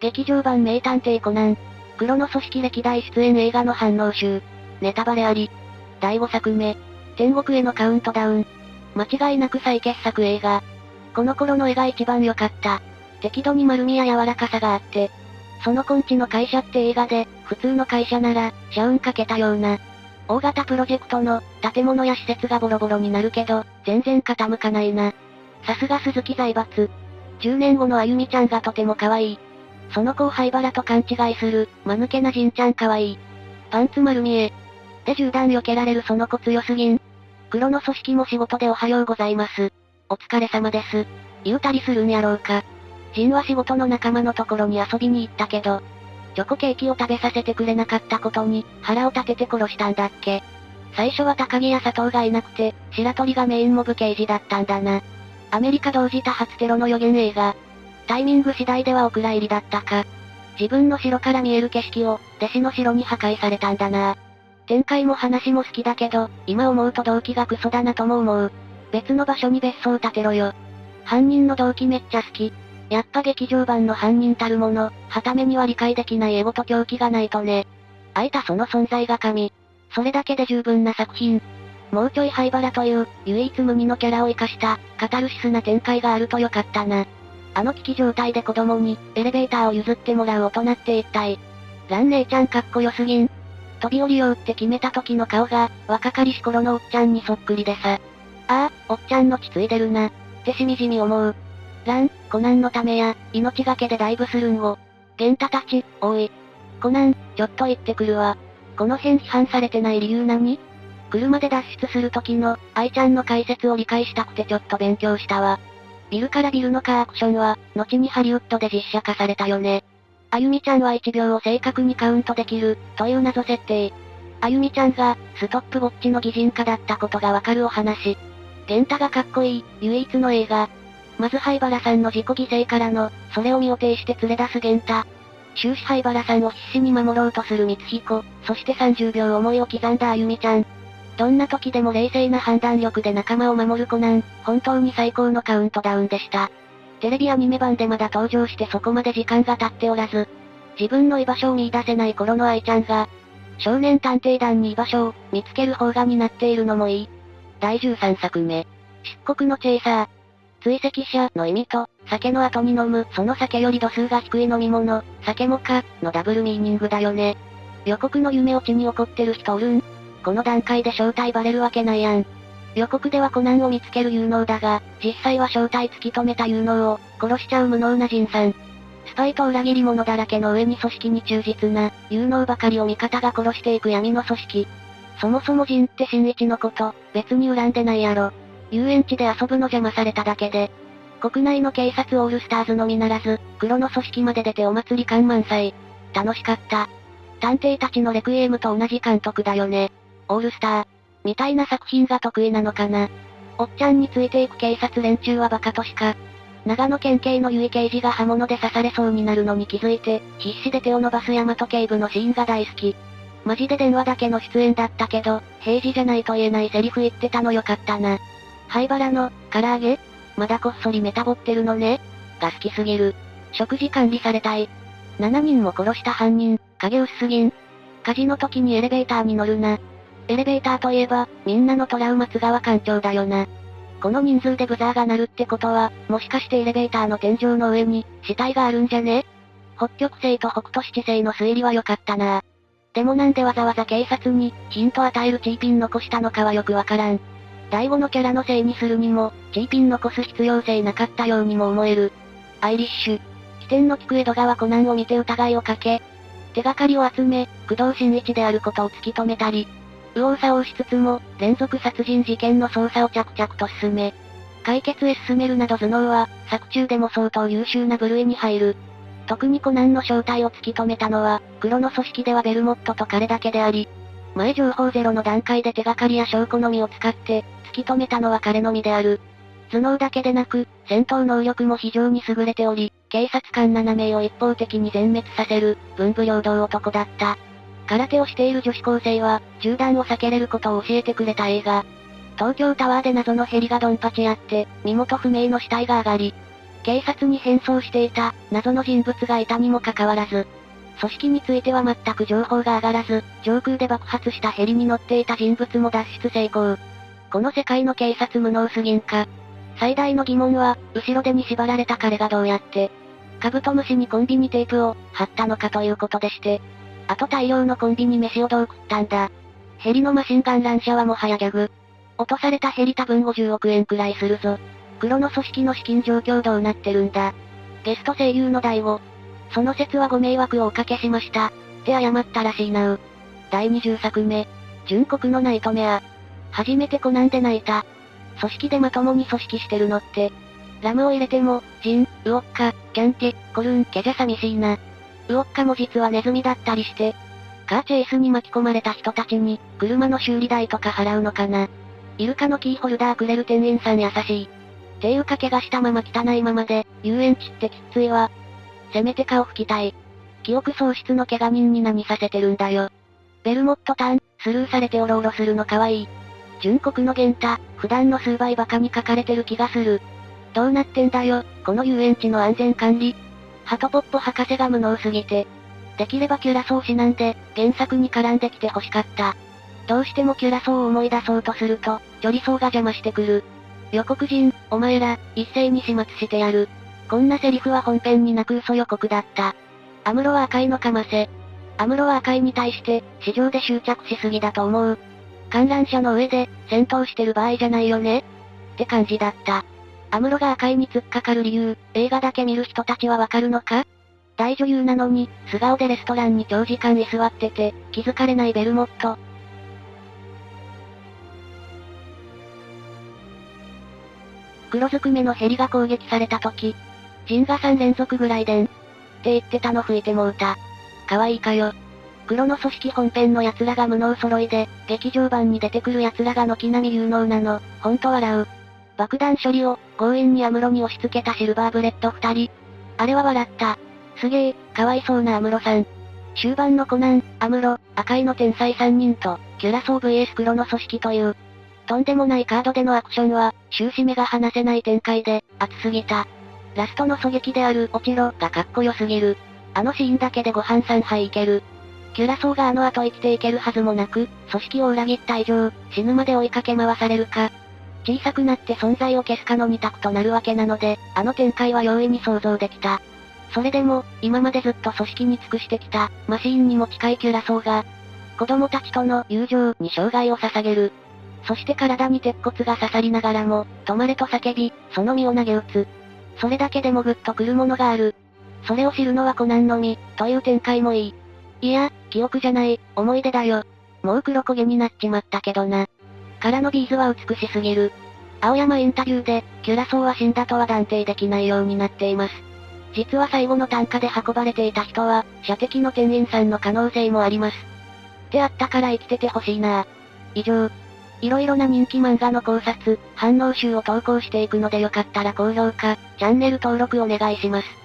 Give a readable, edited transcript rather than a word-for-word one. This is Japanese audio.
劇場版名探偵コナン。黒の組織歴代出演映画の反応集。ネタバレあり。第5作目。天国へのカウントダウン。間違いなく再傑作映画。この頃の絵が一番良かった。適度に丸みや柔らかさがあって。その根治の会社って映画で、普通の会社なら、社運かけたような。大型プロジェクトの、建物や施設がボロボロになるけど、全然傾かないな。さすが鈴木財閥。10年後のあゆみちゃんがとても可愛い。その子を灰原と勘違いする、間抜けなじんちゃん可愛い。パンツ丸見え。で銃弾避けられるその子強すぎん。黒の組織も仕事でおはようございます。お疲れ様です。言うたりするんやろうか。ジンは仕事の仲間のところに遊びに行ったけど、チョコケーキを食べさせてくれなかったことに、腹を立てて殺したんだっけ。最初は高木や佐藤がいなくて、白鳥がメインモブ刑事だったんだな。アメリカ同時多発テロの予言映画。タイミング次第ではお蔵入りだったか。自分の城から見える景色を、弟子の城に破壊されたんだな。展開も話も好きだけど、今思うと動機がクソだなとも思う。別の場所に別荘建てろよ。犯人の動機めっちゃ好き。やっぱ劇場版の犯人たるもの、傍目には理解できないエゴと狂気がないとね。あえたその存在が神。それだけで十分な作品。もうちょい灰原という、唯一無二のキャラを生かした、カタルシスな展開があるとよかったな。あの危機状態で子供に、エレベーターを譲ってもらう大人って一体。ラン姉ちゃんかっこよすぎん。飛び降りようって決めた時の顔が、若かりし頃のおっちゃんにそっくりでさ。ああ、おっちゃんの血ついでるな。ってしみじみ思う。ラン、コナンのためや、命がけでダイブするんを。ゲンタたち、おい。コナン、ちょっと行ってくるわ。この辺批判されてない理由何？車で脱出する時の、愛ちゃんの解説を理解したくてちょっと勉強したわ。ビルからビルのカーアクションは、後にハリウッドで実写化されたよね。あゆみちゃんは1秒を正確にカウントできる、という謎設定。あゆみちゃんが、ストップウォッチの擬人化だったことがわかるお話。ゲンタがかっこいい、唯一の映画。まず灰原さんの自己犠牲からの、それを身を挺して連れ出すゲンタ。終始灰原さんを必死に守ろうとする光彦、そして30秒思いを刻んだあゆみちゃん。どんな時でも冷静な判断力で仲間を守るコナン、本当に最高のカウントダウンでした。テレビアニメ版でまだ登場してそこまで時間が経っておらず、自分の居場所を見出せない頃の愛ちゃんが、少年探偵団に居場所を見つける方がになっているのもいい。第13作目。漆黒のチェイサー。追跡者の意味と、酒の後に飲む、その酒より度数が低い飲み物、酒もか、のダブルミーニングだよね。予告の夢落ちに怒ってる人おるん？この段階で正体バレるわけないやん。予告ではコナンを見つける有能だが、実際は正体突き止めた有能を、殺しちゃう無能な仁さん。スパイと裏切り者だらけの上に組織に忠実な、有能ばかりを味方が殺していく闇の組織。そもそも仁って新一のこと、別に恨んでないやろ。遊園地で遊ぶの邪魔されただけで。国内の警察オールスターズのみならず、黒の組織まで出てお祭り感満載。楽しかった。探偵たちのレクイエムと同じ監督だよね。オールスター。みたいな作品が得意なのかな。おっちゃんについていく警察連中はバカとしか。長野県警の結衣刑事が刃物で刺されそうになるのに気づいて、必死で手を伸ばす大和警部のシーンが大好き。マジで電話だけの出演だったけど、平時じゃないと言えないセリフ言ってたのよかったな。灰原の、唐揚げ？まだこっそりメタボってるのね？が好きすぎる。食事管理されたい。7人も殺した犯人、影薄すぎん。火事の時にエレベーターに乗るな。エレベーターといえば、みんなのトラウマ津川館長だよな。この人数でブザーが鳴るってことは、もしかしてエレベーターの天井の上に、死体があるんじゃね？北極星と北斗七星の推理は良かったな。でもなんでわざわざ警察に、ヒント与えるチーピン残したのかはよくわからん。第5のキャラのせいにするにも、チーピン残す必要性なかったようにも思える。アイリッシュ。起点の利く江戸川コナンを見て疑いをかけ、手がかりを集め、工藤新一であることを突き止めたり、右往左往しつつも、連続殺人事件の捜査を着々と進め、解決へ進めるなど頭脳は、作中でも相当優秀な部類に入る。特にコナンの正体を突き止めたのは、黒の組織ではベルモットと彼だけであり、前情報ゼロの段階で手がかりや証拠のみを使って、突き止めたのは彼のみである。頭脳だけでなく、戦闘能力も非常に優れており、警察官7名を一方的に全滅させる、文武両道男だった。空手をしている女子高生は、銃弾を避けれることを教えてくれた映画。東京タワーで謎のヘリがドンパチやって、身元不明の死体が上がり、警察に変装していた、謎の人物がいたにもかかわらず、組織については全く情報が上がらず、上空で爆発したヘリに乗っていた人物も脱出成功。この世界の警察無能すぎんか。最大の疑問は、後ろ手に縛られた彼がどうやって、カブトムシにコンビニテープを貼ったのかということでして。あと大量のコンビニ飯をどう食ったんだ。ヘリのマシンガン乱射はもはやギャグ。落とされたヘリ多分50億円くらいするぞ。黒の組織の資金状況どうなってるんだ。ゲスト声優の大悟。その説はご迷惑をおかけしました。って謝ったらしいなう。第20作目。純国のナイトメア。初めてコナンで泣いた。組織でまともに組織してるのって。ラムを入れても、ジン、ウオッカ、キャンティ、コルン、ケじゃ寂しいな。ウオッカも実はネズミだったりして。カーチェイスに巻き込まれた人たちに、車の修理代とか払うのかな。イルカのキーホルダーくれる店員さん優しい。ていうか怪我したまま汚いままで、遊園地ってきっついわ。せめて顔拭きたい。記憶喪失の怪我人に何させてるんだよ。ベルモットターン、スルーされてオロオロするのかわいい。純国の源太、普段の数倍バカに書かれてる気がする。どうなってんだよ、この遊園地の安全管理。ハトポッポ博士が無能すぎて。できればキュラソー指南で、原作に絡んできて欲しかった。どうしてもキュラソーを思い出そうとすると、ジョリソーが邪魔してくる。予告人、お前ら、一斉に始末してやる。こんなセリフは本編になく嘘予告だった。アムロは赤いのかませ。アムロは赤いに対して、市場で執着しすぎだと思う。観覧車の上で、戦闘してる場合じゃないよねって感じだった。アムロが赤いに突っかかる理由、映画だけ見る人たちはわかるのか？大女優なのに、素顔でレストランに長時間居座ってて、気づかれないベルモット。黒ずくめのヘリが攻撃された時、ジンが3連続ぐらいでん。って言ってたの吹いてもうた。可愛いかよ。黒の組織本編の奴らが無能揃いで、劇場版に出てくる奴らが軒並み有能なの、ほんと笑う。爆弾処理を、強引にアムロに押し付けたシルバーブレッド2人。あれは笑った。すげえ、かわいそうなアムロさん。終盤のコナン、アムロ、赤いの天才3人と、キュラソー VS 黒の組織という、とんでもないカードでのアクションは、終始目が離せない展開で、熱すぎた。ラストの狙撃であるオチロがかっこよすぎる。あのシーンだけでご飯3杯いける。キュラソーがあの後生きていけるはずもなく、組織を裏切った以上、死ぬまで追いかけ回されるか。小さくなって存在を消すかの二択となるわけなので、あの展開は容易に想像できた。それでも、今までずっと組織に尽くしてきた、マシーンにも近いキュラソーが、子供たちとの友情に生涯を捧げる。そして体に鉄骨が刺さりながらも、止まれと叫び、その身を投げ打つ。それだけでもグッとくるものがある。それを知るのはコナンのみ、という展開もいい。いや、記憶じゃない、思い出だよ。もう黒焦げになっちまったけどな。からのビーズは美しすぎる。青山インタビューで、キュラソーは死んだとは断定できないようになっています。実は最後の担架で運ばれていた人は、射的の店員さんの可能性もあります。ってあったから生きててほしいな。以上。いろいろな人気漫画の考察、反応集を投稿していくのでよかったら高評価、チャンネル登録お願いします。